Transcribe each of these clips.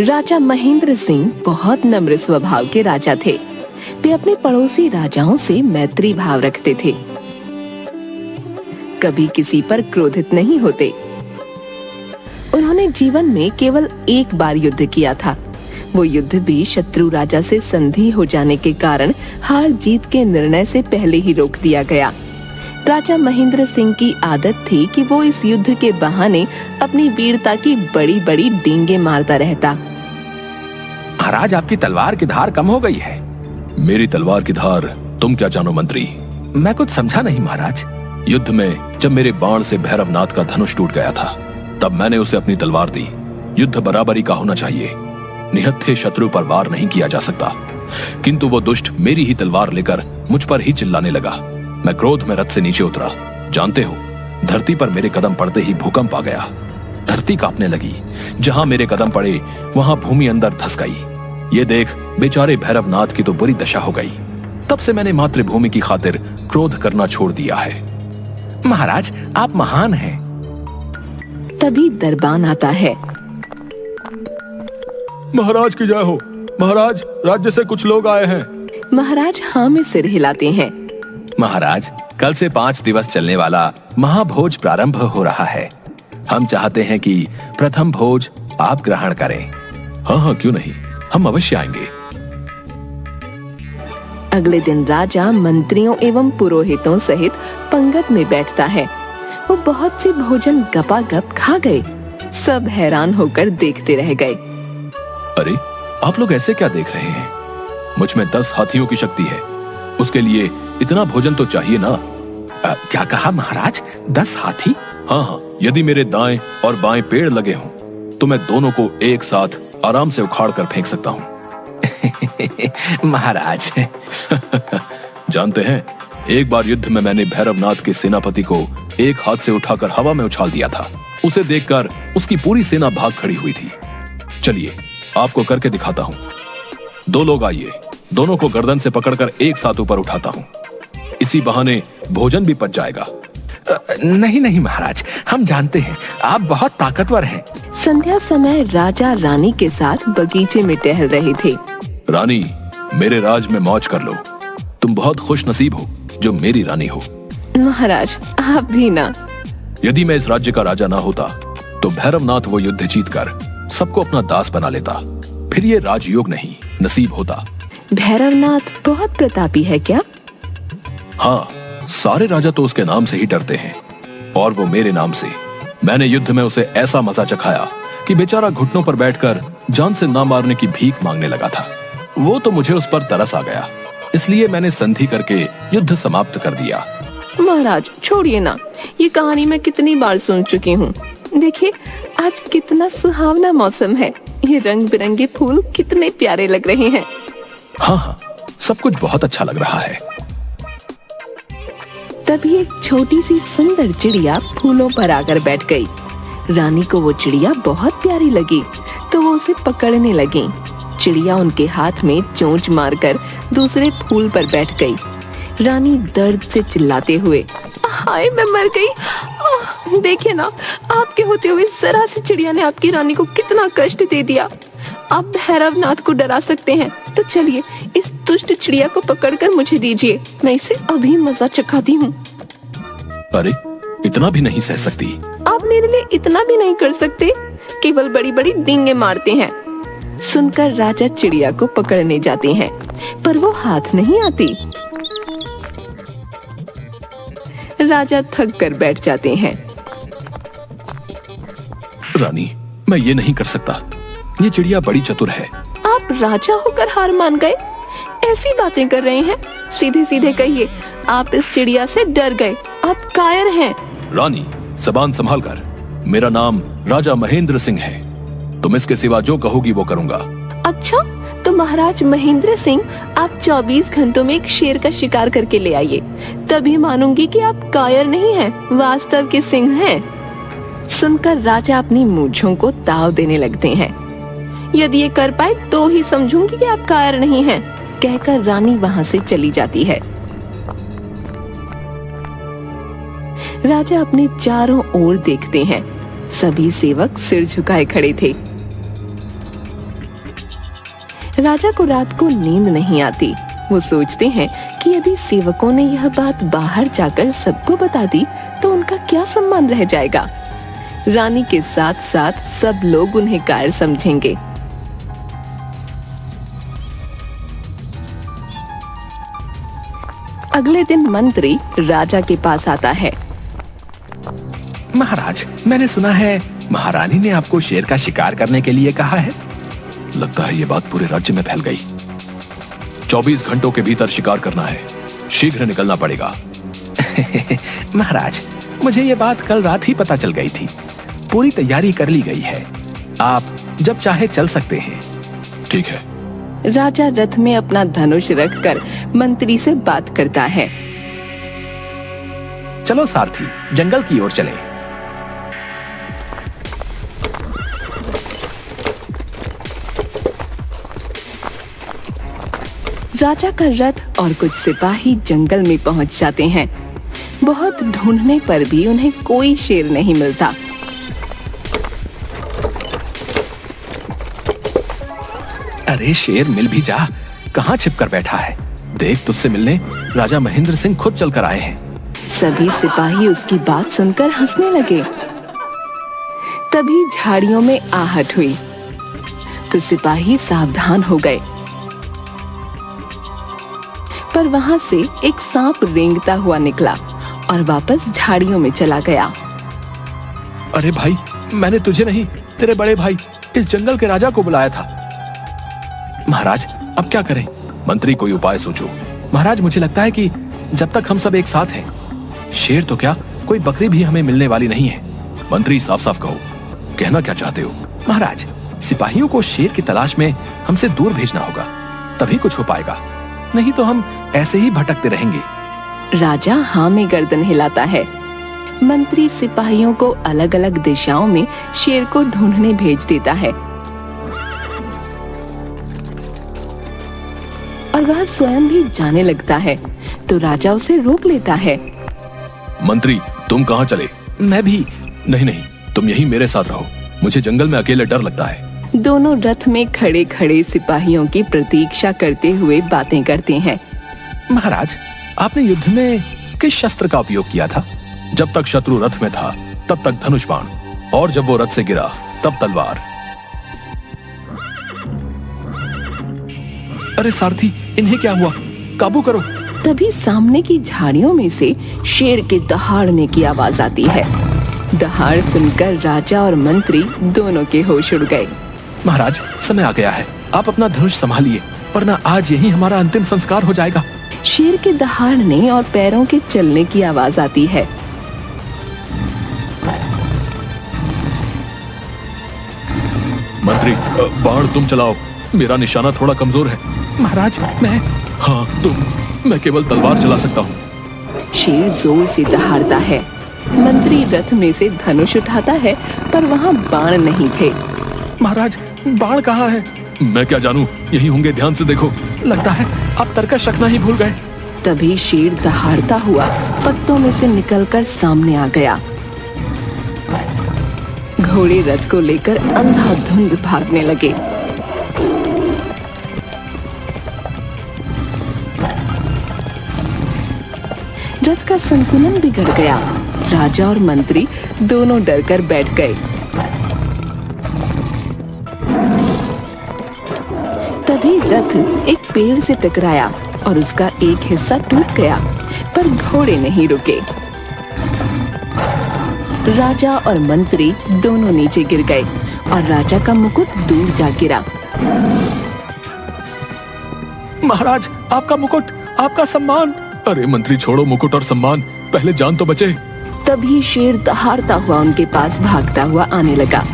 राजा महेंद्र सिंह बहुत नम्र स्वभाव के राजा थे। वे अपने पड़ोसी राजाओं से मैत्री भाव रखते थे, कभी किसी पर क्रोधित नहीं होते। उन्होंने जीवन में केवल एक बार युद्ध किया था। वो युद्ध भी शत्रु राजा से संधि हो जाने के कारण हार जीत के निर्णय से पहले ही रोक दिया गया। राजा महेंद्र सिंह की आदत थी कि वो इस युद्ध के बहाने अपनी वीरता की बड़ी बड़ी डींगे मारता रहता। महाराज, आपकी तलवार की धार कम हो गई है। मेरी तलवार की धार तुम क्या जानो मंत्री? मैं कुछ समझा नहीं महाराज। युद्ध में जब मेरे बाण से भैरवनाथ का धनुष टूट गया था, तब मैंने उसे अपनी तलवार दी। युद्ध बराबरी का होना चाहिए। निहत्थे शत्रु पर वार नहीं किया जा सकता। किंतु वो दुष्ट मेरी ही तलवार लेकर मुझ पर ही चिल्लाने लगा। मैं क्रोध में रथ से नीचे उतरा। जानते हो, धरती पर मेरे कदम पड़ते ही भूकंप आ गया। धरती कांपने लगी। जहां मेरे कदम पड़े वहां भूमि अंदर धंस गई। ये देख बेचारे भैरवनाथ की तो बुरी दशा हो गई। तब से मैंने मातृभूमि की खातिर क्रोध करना छोड़ दिया है। महाराज, आप महान हैं। तभी दरबान आता है। महाराज की जय हो। महाराज, राज्य से कुछ लोग आए हैं। महाराज हाँ में सिर हिलाते हैं। महाराज, कल से 5 दिवस चलने वाला महाभोज प्रारंभ हो रहा है। हम चाहते हैं कि प्रथम भोज आप ग्रहण करें। हाँ हाँ, क्यों नहीं, हम अवश्य आएंगे। अगले दिन राजा मंत्रियों एवं पुरोहितों सहित पंगत में बैठता है। वो बहुत से भोजन गपागप खा गए। सब हैरान होकर देखते रह गए। अरे, आप लोग ऐसे क्या देख रहे हैं? मुझ में 10 हाथियों की शक्ति है। उसके लिए इतना भोजन तो चाहिए ना। क्या कहा महाराज? 10 हाथी? हाँ हाँ, यदि मेरे दाएं और बाएं पेड़ लगे हों तो मैं दोनों को एक साथ आराम से उखाड़ कर फेंक सकता हूँ। महाराज जानते हैं, एक बार युद्ध में मैंने भैरवनाथ के सेनापति को एक हाथ से उठाकर हवा में उछाल दिया था। उसे देखकर उसकी पूरी सेना भाग खड़ी हुई थी। चलिए आपको करके दिखाता हूँ। 2 लोग आइए, दोनों को गर्दन से पकड़कर एक साथ ऊपर उठाता हूँ। इसी बहाने भोजन भी पच जाएगा। नहीं नहीं महाराज, हम जानते हैं आप बहुत ताकतवर हैं। संध्या समय राजा रानी के साथ बगीचे में टहल रहे थे। रानी, मेरे राज में मौज कर लो। तुम बहुत खुश नसीब हो जो मेरी रानी हो। महाराज आप भी ना। यदि मैं इस राज्य का राजा ना होता तो भैरवनाथ वो युद्ध जीतकर सबको अपना दास बना लेता। फिर ये राजयोग नहीं नसीब होता। भैरवनाथ बहुत प्रतापी है क्या? हाँ, सारे राजा तो उसके नाम से ही डरते हैं, और वो मेरे नाम से। मैंने युद्ध में उसे ऐसा मजा चखाया कि बेचारा घुटनों पर बैठकर जान से ना मारने की भीख मांगने लगा था। वो तो मुझे उस पर तरस आ गया, इसलिए मैंने संधि करके युद्ध समाप्त कर दिया। महाराज छोड़िए ना, ये कहानी मैं कितनी बार सुन चुकी हूँ। देखिए आज कितना सुहावना मौसम है। ये रंग बिरंगे फूल कितने प्यारे लग रहे हैं। हाँ हाँ, सब कुछ बहुत अच्छा लग रहा है। तभी एक छोटी सी सुंदर चिड़िया फूलों पर आकर बैठ गई। रानी को वो चिड़िया बहुत प्यारी लगी तो वो उसे पकड़ने लगी। चिड़िया उनके हाथ में चोंच मारकर दूसरे फूल पर बैठ गई। रानी दर्द से चिल्लाते हुए, हाय मैं मर गई। देखिए ना, आपके होते हुए जरा सी चिड़िया ने आपकी रानी को कितना कष्ट दे दिया। आप भैरवनाथ को डरा सकते हैं तो चलिए इस दुष्ट चिड़िया को पकड़कर मुझे दीजिए, मैं इसे अभी मजा चखाती हूँ। अरे, इतना भी नहीं सह सकती? आप मेरे लिए इतना भी नहीं कर सकते, केवल बड़ी बड़ी डींगे मारते हैं। सुनकर राजा चिड़िया को पकड़ने जाते हैं पर वो हाथ नहीं आती। राजा थक कर बैठ जाते हैं। रानी, मैं ये नहीं कर सकता। ये चिड़िया बड़ी चतुर है। आप राजा होकर हार मान गए? ऐसी बातें कर रहे हैं? सीधे सीधे कहिए, आप इस चिड़िया से डर गए, आप कायर हैं। रानी, ज़बान संभाल कर। मेरा नाम राजा महेंद्र सिंह है। तुम इसके सिवा जो कहोगी वो करूंगा। अच्छा, तो महाराज महेंद्र सिंह, आप 24 घंटों में एक शेर का शिकार करके ले आइए, तभी मानूंगी कि आप कायर नहीं हैं, वास्तव के सिंह हैं। सुनकर राजा अपनी मूंछों को ताव देने लगते हैं। यदि ये कर पाए तो ही समझूंगी कि आप कायर नहीं हैं, कहकर रानी वहां से चली जाती है। राजा अपने चारों ओर देखते हैं। सभी सेवक सिर झुकाए खड़े थे। राजा को रात को नींद नहीं आती। वो सोचते हैं कि यदि सेवकों ने यह बात बाहर जाकर सबको बता दी तो उनका क्या सम्मान रह जाएगा। रानी के साथ साथ सब लोग उन्हें कायर समझेंगे। अगले दिन मंत्री राजा के पास आता है। महाराज, मैंने सुना है महारानी ने आपको शेर का शिकार करने के लिए कहा है। लगता है ये बात पूरे राज्य में फैल गई। 24 घंटों के भीतर शिकार करना है, शीघ्र निकलना पड़ेगा। महाराज, मुझे ये बात कल रात ही पता चल गई थी। पूरी तैयारी कर ली गई है, आप जब चाहे चल सकते हैं। ठीक है। राजा रथ में अपना धनुष रखकर मंत्री से बात करता है। चलो सारथी, जंगल की ओर चलें। राजा का रथ और कुछ सिपाही जंगल में पहुंच जाते हैं। बहुत ढूंढने पर भी उन्हें कोई शेर नहीं मिलता। अरे शेर, मिल भी जा, कहाँ छिपकर बैठा है? देख, तुझसे मिलने राजा महेंद्र सिंह खुद चलकर आए हैं। सभी सिपाही उसकी बात सुनकर हंसने लगे। तभी झाड़ियों में आहट हुई तो सिपाही सावधान हो गए, पर वहां से एक सांप रेंगता हुआ निकला और वापस झाड़ियों में चला गया। अरे भाई, मैंने तुझे नहीं, तेरे बड़े भाई इस जंगल के राजा को बुलाया था। महाराज, अब क्या करें? मंत्री, कोई उपाय सोचो। महाराज, मुझे लगता है कि जब तक हम सब एक साथ हैं, शेर तो क्या, कोई बकरी भी हमें मिलने वाली नहीं है। मंत्री, साफ साफ कहो, कहना क्या चाहते हो? महाराज, सिपाहियों को शेर की तलाश में हमसे दूर भेजना होगा, तभी कुछ हो पाएगा, नहीं तो हम ऐसे ही भटकते रहेंगे। राजा हाँ में गर्दन हिलाता है। मंत्री सिपाहियों को अलग अलग दिशाओं में शेर को ढूंढने भेज देता है और वह स्वयं भी जाने लगता है तो राजा उसे रोक लेता है। मंत्री, तुम कहाँ चले? मैं भी। नहीं नहीं, तुम यहीं मेरे साथ रहो, मुझे जंगल में अकेले डर लगता है। दोनों रथ में खड़े खड़े सिपाहियों की प्रतीक्षा करते हुए बातें करते हैं। महाराज, आपने युद्ध में किस शस्त्र का उपयोग किया था? जब तक शत्रु रथ में था तब तक धनुष बाण, और जब वो रथ से गिरा तब तलवार। अरे सारथी, इन्हें क्या हुआ? काबू करो। तभी सामने की झाड़ियों में से शेर के दहाड़ने की आवाज आती है। दहाड़ सुनकर राजा और मंत्री दोनों के होश उड़ गए। महाराज, समय आ गया है, आप अपना धनुष संभालिए, वरना आज यही हमारा अंतिम संस्कार हो जाएगा। शेर के दहाड़ने और पैरों के चलने की आवाज आती है। मंत्री, बाण तुम चलाओ, मेरा निशाना थोड़ा कमजोर है। महाराज, मैं। हाँ तुम, मैं केवल तलवार चला सकता हूँ। शेर जोर से दहाड़ता है। मंत्री रथ में से धनुष उठाता है, पर वहाँ बाण नहीं थे। महाराज, बाण कहाँ है? मैं क्या जानूं, यही होंगे, ध्यान से देखो। लगता है आप तर्कश रखना ही भूल गए। तभी शेर दहाड़ता हुआ पत्तों में से निकलकर सामने आ गया। घोड़े रथ को लेकर अंधाधुंध भागने लगे। रथ का संतुलन बिगड़ गया। राजा और मंत्री दोनों डरकर बैठ गए। तभी रथ एक पेड़ से टकराया और उसका एक हिस्सा टूट गया, पर घोड़े नहीं रुके। राजा और मंत्री दोनों नीचे गिर गए और राजा का मुकुट दूर जा गिरा। महाराज, आपका मुकुट, आपका सम्मान। अरे मंत्री, छोड़ो मुकुट और सम्मान, पहले जान तो बचे। तभी शेर दहाड़ता हुआ उनके पास भागता हुआ आने लगा।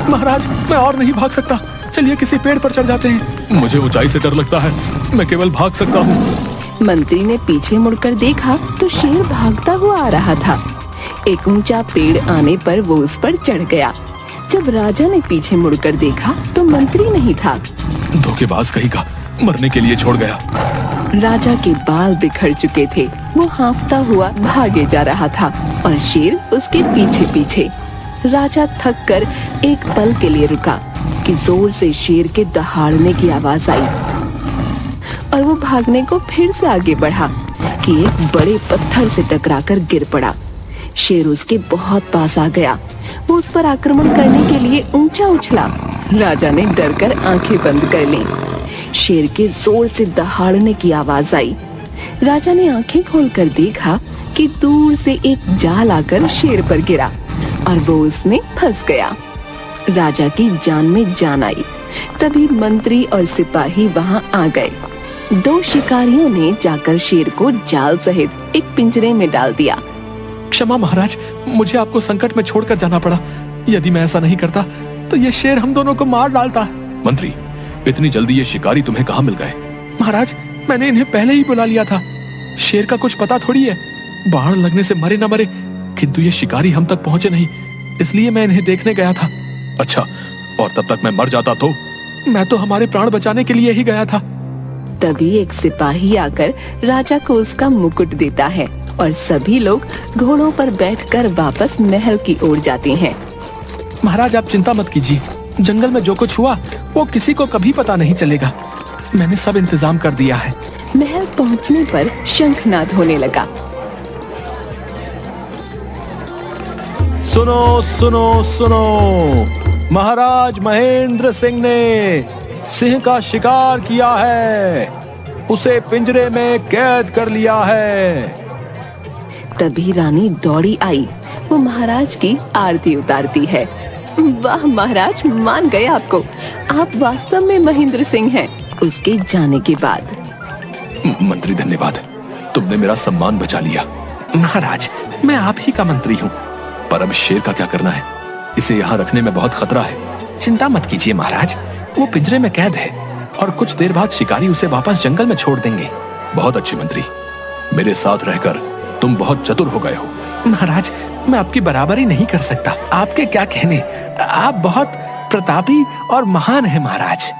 महाराज, मैं और नहीं भाग सकता, चलिए किसी पेड़ पर चढ़ जाते हैं। मुझे ऊंचाई से डर लगता है, मैं केवल भाग सकता हूँ। मंत्री ने पीछे मुड़कर देखा तो शेर भागता हुआ आ रहा था। एक ऊंचा पेड़ आने पर वो उस पर चढ़ गया। जब राजा ने पीछे मुड़कर देखा तो मंत्री नहीं था। धोखेबाज कहीं का, मरने के लिए छोड़ गया। राजा के बाल बिखर चुके थे। वो हाँफता हुआ भागे जा रहा था और शेर उसके पीछे पीछे। राजा थक कर एक पल के लिए रुका, कि जोर से शेर के दहाड़ने की आवाज आई और वो भागने को फिर से आगे बढ़ा कि एक बड़े पत्थर से टकराकर गिर पड़ा। शेर उसके बहुत पास आ गया। वो उस पर आक्रमण करने के लिए ऊंचा उछला। राजा ने डरकर आंखें बंद कर लीं। शेर के जोर से दहाड़ने की आवाज आई। राजा ने आंखें खोलकर देखा कि दूर से एक जाल आकर शेर पर गिरा और वो उसमें फंस गया। राजा की जान में जान आई। तभी मंत्री और सिपाही वहां आ गए। 2 शिकारियों ने जाकर शेर को जाल सहित एक पिंजरे में डाल दिया। क्षमा महाराज, मुझे आपको संकट में छोड़कर जाना पड़ा। यदि मैं ऐसा नहीं करता तो ये शेर हम दोनों को मार डालता। मंत्री, इतनी जल्दी ये शिकारी तुम्हें कहाँ मिल गए? महाराज, मैंने इन्हें पहले ही बुला लिया था। शेर का कुछ पता थोड़ी है, बाण लगने से मरे ना मरे, किंतु ये शिकारी हम तक पहुंचे नहीं, इसलिए मैं इन्हें देखने गया था। अच्छा, और तब तक मैं मर जाता तो? मैं तो हमारे प्राण बचाने के लिए ही गया था। तभी एक सिपाही आकर राजा को उसका मुकुट देता है और सभी लोग घोड़ों पर बैठकर वापस महल की ओर जाते हैं। महाराज, आप चिंता मत कीजिए। जंगल में जो कुछ हुआ वो किसी को कभी पता नहीं चलेगा। मैंने सब इंतजाम कर दिया है। महल पहुंचने पर शंखनाद होने लगा। सुनो सुनो सुनो, महाराज महेंद्र सिंह ने सिंह का शिकार किया है, उसे पिंजरे में कैद कर लिया है। तभी रानी दौड़ी आई। वो महाराज की आरती उतारती है। वाह महाराज, मान गए आपको। आप वास्तव में महेंद्र सिंह हैं। उसके जाने के बाद मंत्री, धन्यवाद, तुमने मेरा सम्मान बचा लिया। महाराज, मैं आप ही का मंत्री हूँ। पर अब शेर का क्या करना है? इसे यहाँ रखने में बहुत खतरा है। चिंता मत कीजिए महाराज, वो पिंजरे में कैद है और कुछ देर बाद शिकारी उसे वापस जंगल में छोड़ देंगे। बहुत अच्छे मंत्री, मेरे साथ रहकर तुम बहुत चतुर हो गए हो। महाराज, मैं आपकी बराबरी नहीं कर सकता। आपके क्या कहने, आप बहुत प्रतापी और महान हैं महाराज।